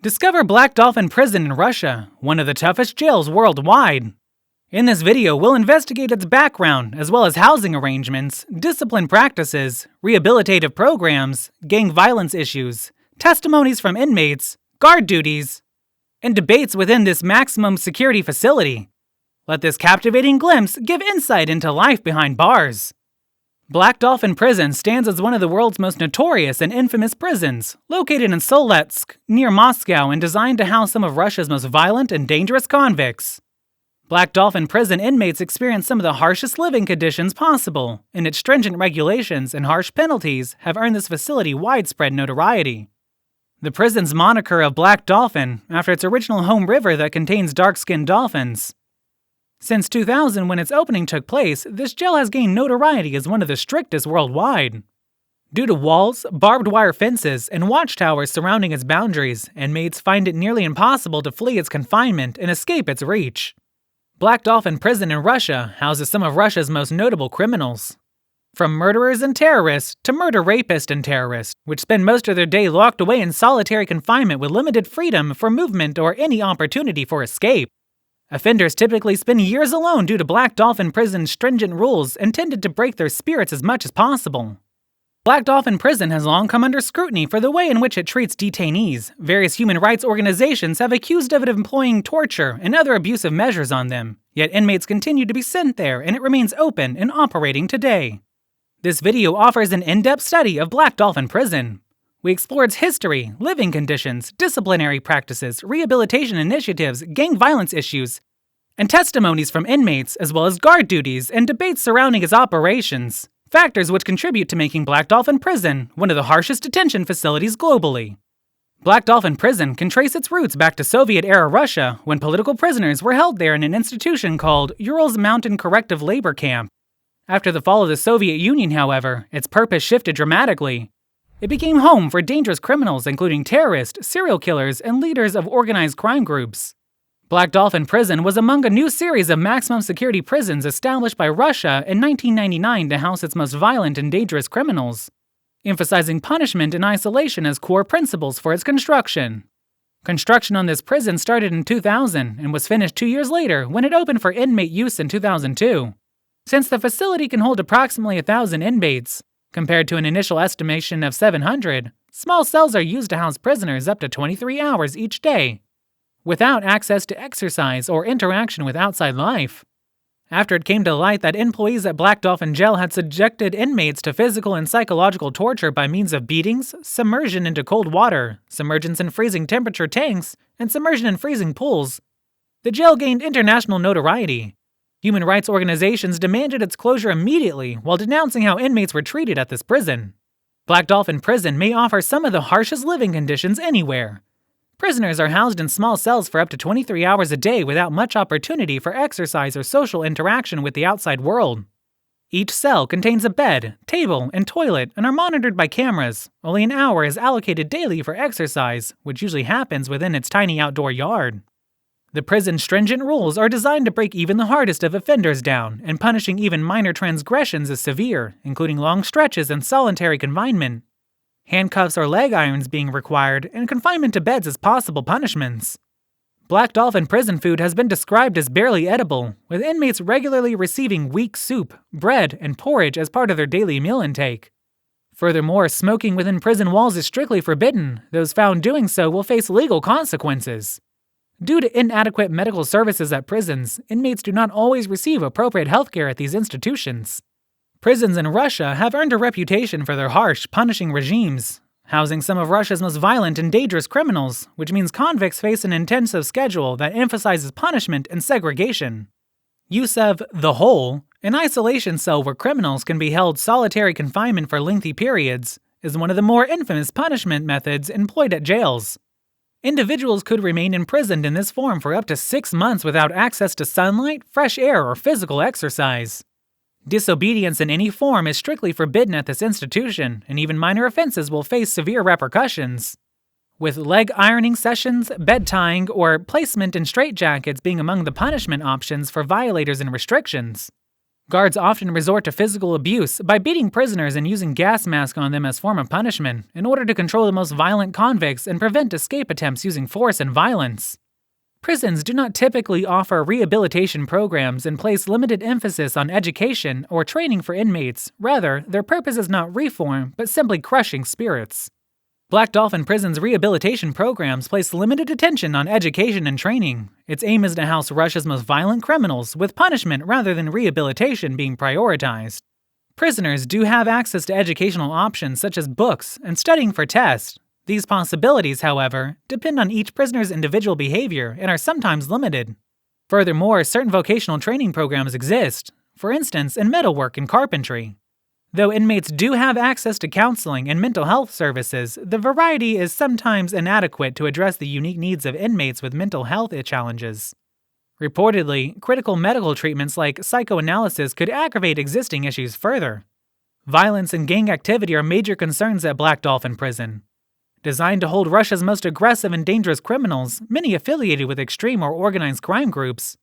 Discover Black Dolphin Prison in Russia, one of the toughest jails worldwide. In this video, we'll investigate its background, as well as housing arrangements, discipline practices, rehabilitative programs, gang violence issues, testimonies from inmates, guard duties, and debates within this maximum security facility. Let this captivating glimpse give insight into life behind bars. Black Dolphin Prison stands as one of the world's most notorious and infamous prisons, located in Soletsk, near Moscow, and designed to house some of Russia's most violent and dangerous convicts. Black Dolphin Prison inmates experience some of the harshest living conditions possible, and its stringent regulations and harsh penalties have earned this facility widespread notoriety. The prison's moniker of Black Dolphin, after its original home river that contains dark-skinned dolphins. Since 2000, when its opening took place, this jail has gained notoriety as one of the strictest worldwide. Due to walls, barbed wire fences, and watchtowers surrounding its boundaries, inmates find it nearly impossible to flee its confinement and escape its reach. Black Dolphin Prison in Russia houses some of Russia's most notable criminals. From murderers and terrorists to murder rapists and terrorists, which spend most of their day locked away in solitary confinement with limited freedom for movement or any opportunity for escape. Offenders typically spend years alone due to Black Dolphin Prison's stringent rules intended to break their spirits as much as possible. Black Dolphin Prison has long come under scrutiny for the way in which it treats detainees. Various human rights organizations have accused of it of employing torture and other abusive measures on them, yet inmates continue to be sent there and it remains open and operating today. This video offers an in-depth study of Black Dolphin Prison. We explore its history, living conditions, disciplinary practices, rehabilitation initiatives, gang violence issues, and testimonies from inmates, as well as guard duties and debates surrounding its operations, factors which contribute to making Black Dolphin Prison one of the harshest detention facilities globally. Black Dolphin Prison can trace its roots back to Soviet-era Russia, when political prisoners were held there in an institution called Urals Mountain Corrective Labor Camp. After the fall of the Soviet Union, however, its purpose shifted dramatically. It became home for dangerous criminals including terrorists, serial killers, and leaders of organized crime groups. Black Dolphin Prison was among a new series of maximum security prisons established by Russia in 1999 to house its most violent and dangerous criminals, emphasizing punishment and isolation as core principles for its construction. Construction on this prison started in 2000 and was finished 2 years later when it opened for inmate use in 2002. Since the facility can hold approximately 1,000 inmates, compared to an initial estimation of 700, small cells are used to house prisoners up to 23 hours each day, without access to exercise or interaction with outside life. After it came to light that employees at Black Dolphin Jail had subjected inmates to physical and psychological torture by means of beatings, submersion into cold water, submergence in freezing temperature tanks, and submersion in freezing pools, the jail gained international notoriety. Human rights organizations demanded its closure immediately while denouncing how inmates were treated at this prison. Black Dolphin Prison may offer some of the harshest living conditions anywhere. Prisoners are housed in small cells for up to 23 hours a day without much opportunity for exercise or social interaction with the outside world. Each cell contains a bed, table, and toilet and are monitored by cameras. Only an hour is allocated daily for exercise, which usually happens within its tiny outdoor yard. The prison's stringent rules are designed to break even the hardest of offenders down, and punishing even minor transgressions is severe, including long stretches in solitary confinement, handcuffs or leg irons being required, and confinement to beds as possible punishments. Black Dolphin Prison food has been described as barely edible, with inmates regularly receiving weak soup, bread, and porridge as part of their daily meal intake. Furthermore, smoking within prison walls is strictly forbidden. Those found doing so will face legal consequences. Due to inadequate medical services at prisons, inmates do not always receive appropriate healthcare at these institutions. Prisons in Russia have earned a reputation for their harsh, punishing regimes, housing some of Russia's most violent and dangerous criminals, which means convicts face an intensive schedule that emphasizes punishment and segregation. Use of the hole, an isolation cell where criminals can be held solitary confinement for lengthy periods, is one of the more infamous punishment methods employed at jails. Individuals could remain imprisoned in this form for up to 6 months without access to sunlight, fresh air, or physical exercise. Disobedience in any form is strictly forbidden at this institution, and even minor offenses will face severe repercussions, with leg ironing sessions, bed tying, or placement in straitjackets being among the punishment options for violators and restrictions. Guards often resort to physical abuse by beating prisoners and using gas masks on them as form of punishment in order to control the most violent convicts and prevent escape attempts using force and violence. Prisons do not typically offer rehabilitation programs and place limited emphasis on education or training for inmates. Rather, their purpose is not reform, but simply crushing spirits. Black Dolphin Prison's rehabilitation programs place limited attention on education and training. Its aim is to house Russia's most violent criminals, with punishment rather than rehabilitation being prioritized. Prisoners do have access to educational options such as books and studying for tests. These possibilities, however, depend on each prisoner's individual behavior and are sometimes limited. Furthermore, certain vocational training programs exist, for instance in metalwork and carpentry. Though inmates do have access to counseling and mental health services, the variety is sometimes inadequate to address the unique needs of inmates with mental health challenges. Reportedly, critical medical treatments like psychoanalysis could aggravate existing issues further. Violence and gang activity are major concerns at Black Dolphin Prison. Designed to hold Russia's most aggressive and dangerous criminals, many affiliated with extreme or organized crime groups,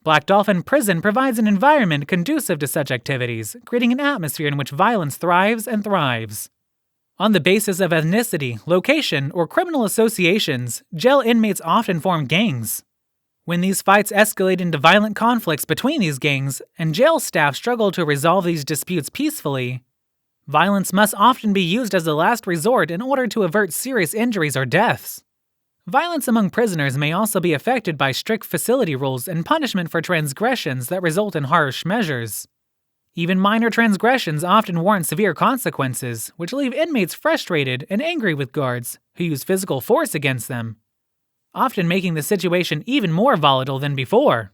Black Dolphin Prison provides an environment conducive to such activities, creating an atmosphere in which violence thrives and thrives. On the basis of ethnicity, location, or criminal associations, jail inmates often form gangs. When these fights escalate into violent conflicts between these gangs, and jail staff struggle to resolve these disputes peacefully, violence must often be used as a last resort in order to avert serious injuries or deaths. Violence among prisoners may also be affected by strict facility rules and punishment for transgressions that result in harsh measures. Even minor transgressions often warrant severe consequences, which leave inmates frustrated and angry with guards who use physical force against them, often making the situation even more volatile than before.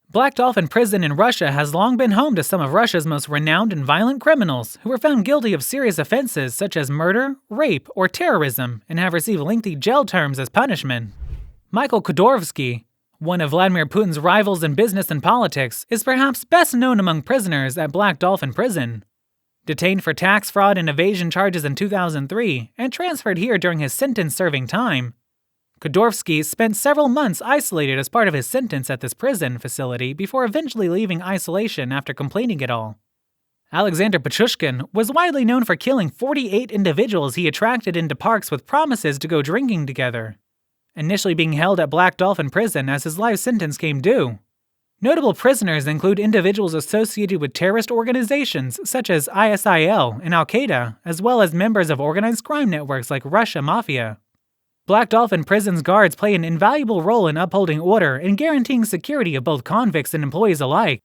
Black Dolphin Prison in Russia has long been home to some of Russia's most renowned and violent criminals who were found guilty of serious offenses such as murder, rape, or terrorism and have received lengthy jail terms as punishment. Mikhail Khodorkovsky, one of Vladimir Putin's rivals in business and politics, is perhaps best known among prisoners at Black Dolphin Prison. Detained for tax fraud and evasion charges in 2003 and transferred here during his sentence-serving time, Khodorkovsky spent several months isolated as part of his sentence at this prison facility before eventually leaving isolation after completing it all. Alexander Pichushkin was widely known for killing 48 individuals he attracted into parks with promises to go drinking together, initially being held at Black Dolphin Prison as his life sentence came due. Notable prisoners include individuals associated with terrorist organizations such as ISIL and Al-Qaeda, as well as members of organized crime networks like Russia Mafia. Black Dolphin Prison's guards play an invaluable role in upholding order and guaranteeing security of both convicts and employees alike.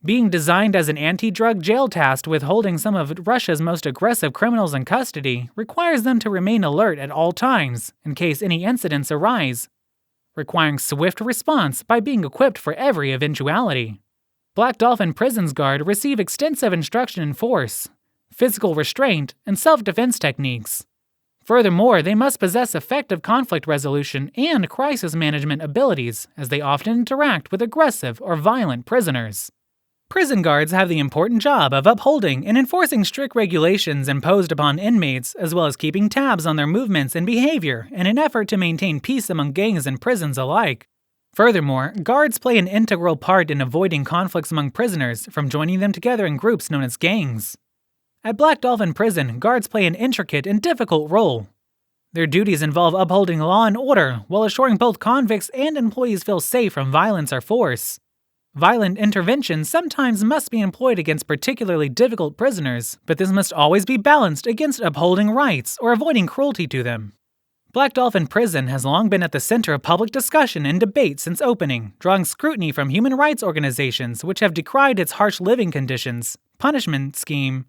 Being designed as an anti-drug jail tasked with holding some of Russia's most aggressive criminals in custody requires them to remain alert at all times in case any incidents arise, requiring swift response by being equipped for every eventuality. Black Dolphin Prison's guard receive extensive instruction in force, physical restraint, and self-defense techniques. Furthermore, they must possess effective conflict resolution and crisis management abilities, as they often interact with aggressive or violent prisoners. Prison guards have the important job of upholding and enforcing strict regulations imposed upon inmates, as well as keeping tabs on their movements and behavior in an effort to maintain peace among gangs and prisons alike. Furthermore, guards play an integral part in avoiding conflicts among prisoners from joining them together in groups known as gangs. At Black Dolphin Prison, guards play an intricate and difficult role. Their duties involve upholding law and order while assuring both convicts and employees feel safe from violence or force. Violent intervention sometimes must be employed against particularly difficult prisoners, but this must always be balanced against upholding rights or avoiding cruelty to them. Black Dolphin Prison has long been at the center of public discussion and debate since opening, drawing scrutiny from human rights organizations which have decried its harsh living conditions, punishment scheme,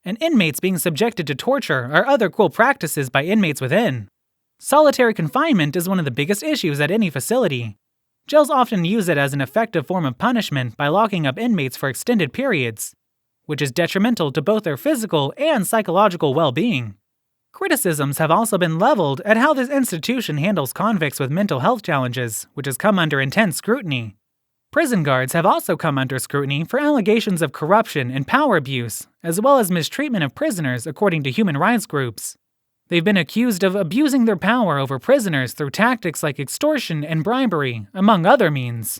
and inmates being subjected to torture or other cruel practices by inmates within. Solitary confinement is one of the biggest issues at any facility. Jails often use it as an effective form of punishment by locking up inmates for extended periods, which is detrimental to both their physical and psychological well-being. Criticisms have also been leveled at how this institution handles convicts with mental health challenges, which has come under intense scrutiny. Prison guards have also come under scrutiny for allegations of corruption and power abuse, as well as mistreatment of prisoners according to human rights groups. They've been accused of abusing their power over prisoners through tactics like extortion and bribery, among other means.